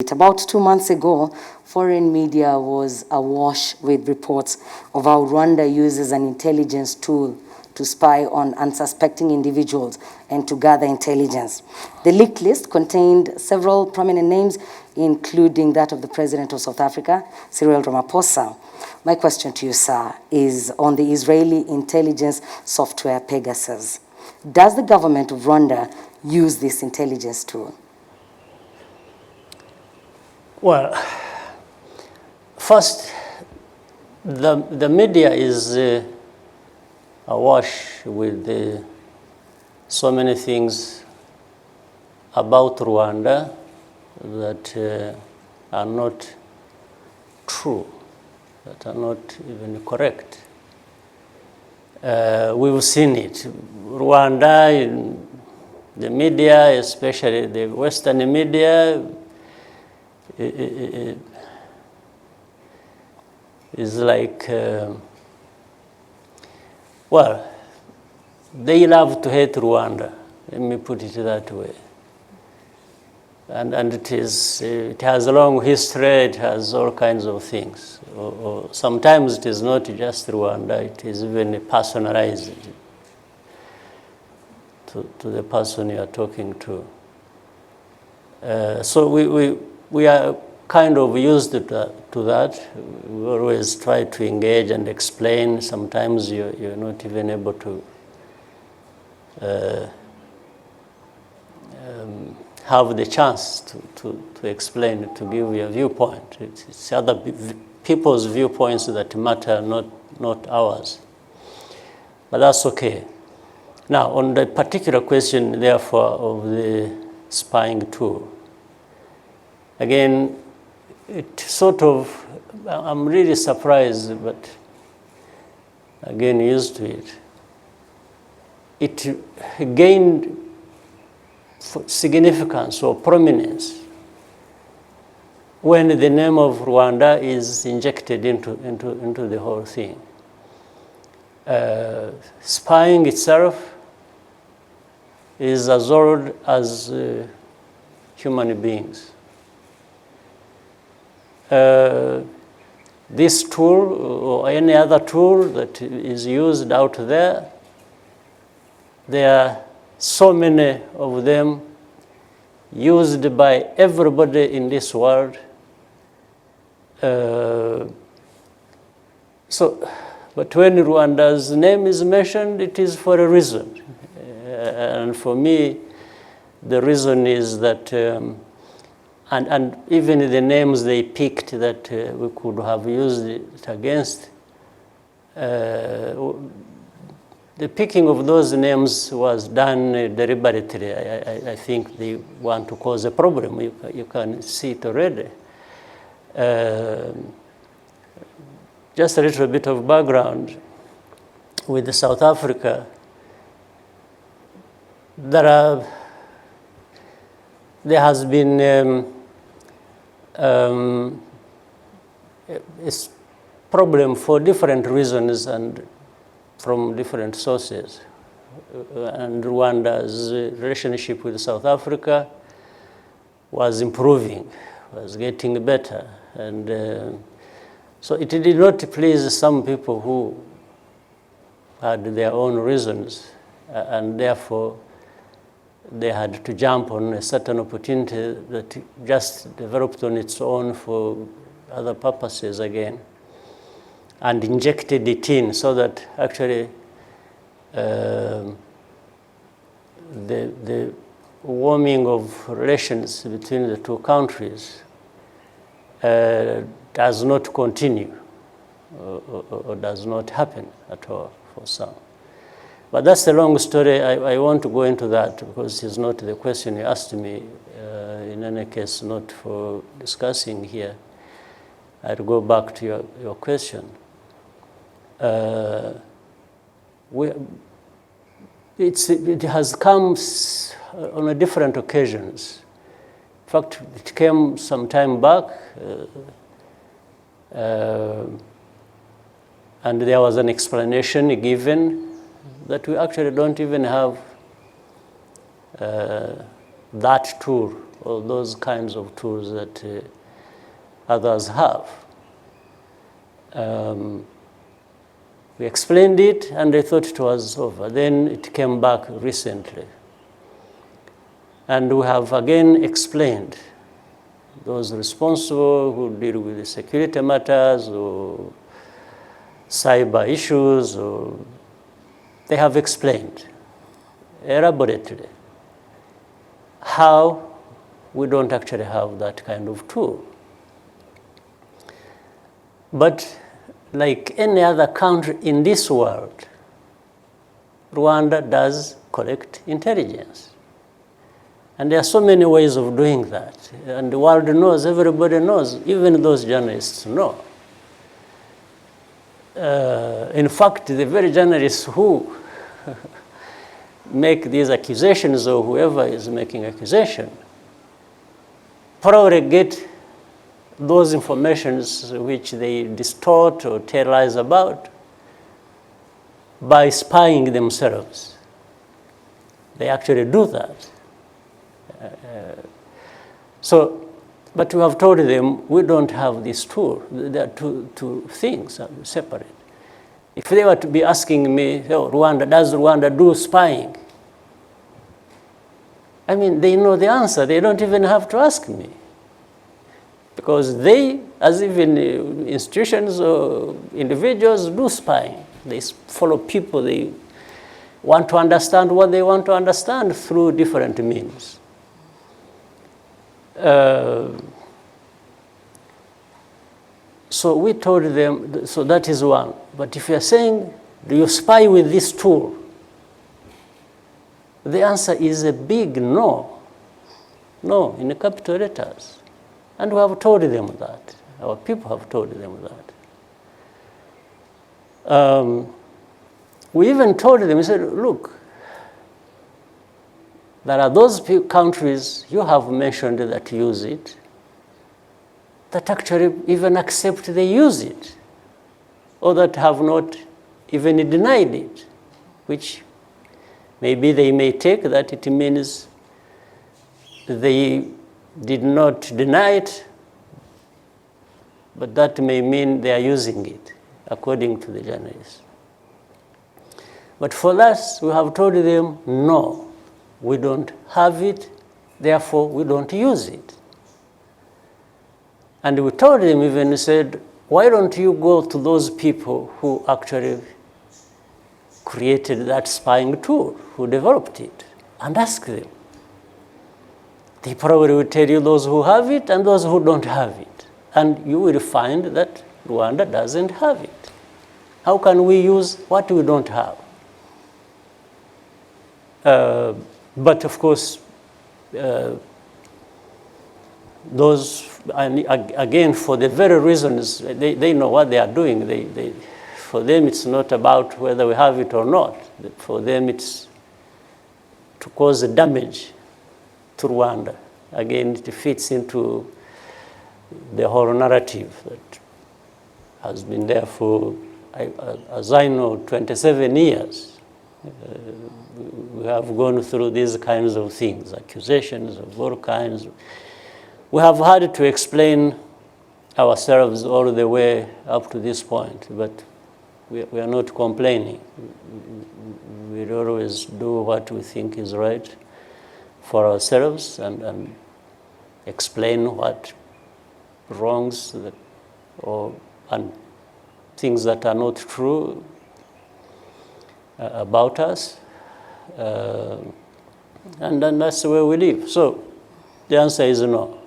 About 2 months ago, foreign media was awash with reports of how Rwanda uses an intelligence tool to spy on unsuspecting individuals and to gather intelligence. The leaked list contained several prominent names, including that of the President of South Africa, Cyril Ramaphosa. My question to you, sir, is on the Israeli intelligence software Pegasus. Does the government of Rwanda use this intelligence tool? Well, first, the media is awash with so many things about Rwanda that are not true, that are not even correct. We've seen it. Rwanda, in the media, especially the Western media, is like, well, they love to hate Rwanda, let me put it that way. And it has a long history, it has all kinds of things. Or sometimes it is not just Rwanda, it is even personalized to the person you are talking to. So we are kind of used to that. We always try to engage and explain. Sometimes you're not even able to have the chance to explain, to give your viewpoint. It's other people's viewpoints that matter, not ours. But that's okay. Now, on the particular question, therefore, of the spying tool, again, it sort of, I'm really surprised, but again, used to it. It gained significance or prominence when the name of Rwanda is injected into the whole thing. Spying itself is as old as human beings. This tool or any other tool that is used out there, there are so many of them used by everybody in this world. But when Rwanda's name is mentioned, it is for a reason. And for me, the reason is that and even the names they picked that we could have used it against, the picking of those names was done deliberately. I think they want to cause a problem. You can see it already. Just a little bit of background with South Africa. There has been a problem for different reasons and from different sources. And Rwanda's relationship with South Africa was improving, was getting better. And so it did not please some people who had their own reasons, and therefore they had to jump on a certain opportunity that just developed on its own for other purposes again, and injected it in so that actually the warming of relations between the two countries does not continue or does not happen at all for some. But that's a long story. I won't go into that because it's not the question you asked me. In any case, not for discussing here. I'll go back to your question. It has come on a different occasions. In fact, it came some time back, and there was an explanation given that we actually don't even have that tool or those kinds of tools that others have. We explained it, and they thought it was over. Then it came back recently. And we have again explained those responsible who deal with the security matters or cyber issues, or they have explained elaborately how we don't actually have that kind of tool. But like any other country in this world, Rwanda does collect intelligence. And there are so many ways of doing that. And the world knows, everybody knows, even those journalists know. In fact, the very journalists who make these accusations, or whoever is making accusation, probably get those informations which they distort or tell lies about by spying themselves. They actually do that. But we have told them we don't have this tool. There are two things separate. If they were to be asking me, oh, does Rwanda do spying? I mean, they know the answer. They don't even have to ask me. Because they, as even institutions or individuals, do spying. They follow people. They want to understand what they want to understand through different means. So we told them, so that is one. But if you're saying, do you spy with this tool? The answer is a big no. No, in the capital letters. And we have told them that. Our people have told them that. We even told them, we said, look, there are those countries you have mentioned that use it, that actually even accept they use it, or that have not even denied it, which maybe they may take that it means they did not deny it, but that may mean they are using it, according to the journalists. But for us, we have told them, no, we don't have it, therefore we don't use it. And we told them, even said, why don't you go to those people who actually created that spying tool, who developed it, and ask them. They probably will tell you those who have it and those who don't have it. And you will find that Rwanda doesn't have it. How can we use what we don't have? But of course, those, again, for the very reasons, they know what they are doing. For them, it's not about whether we have it or not. For them, it's to cause a damage to Rwanda. Again, it fits into the whole narrative that has been there for, as I know, 27 years. We have gone through these kinds of things, accusations of all kinds. We have had to explain ourselves all the way up to this point, but we are not complaining. We always do what we think is right for ourselves and explain what wrongs and things that are not true about us. And then that's the way we live. So the answer is no.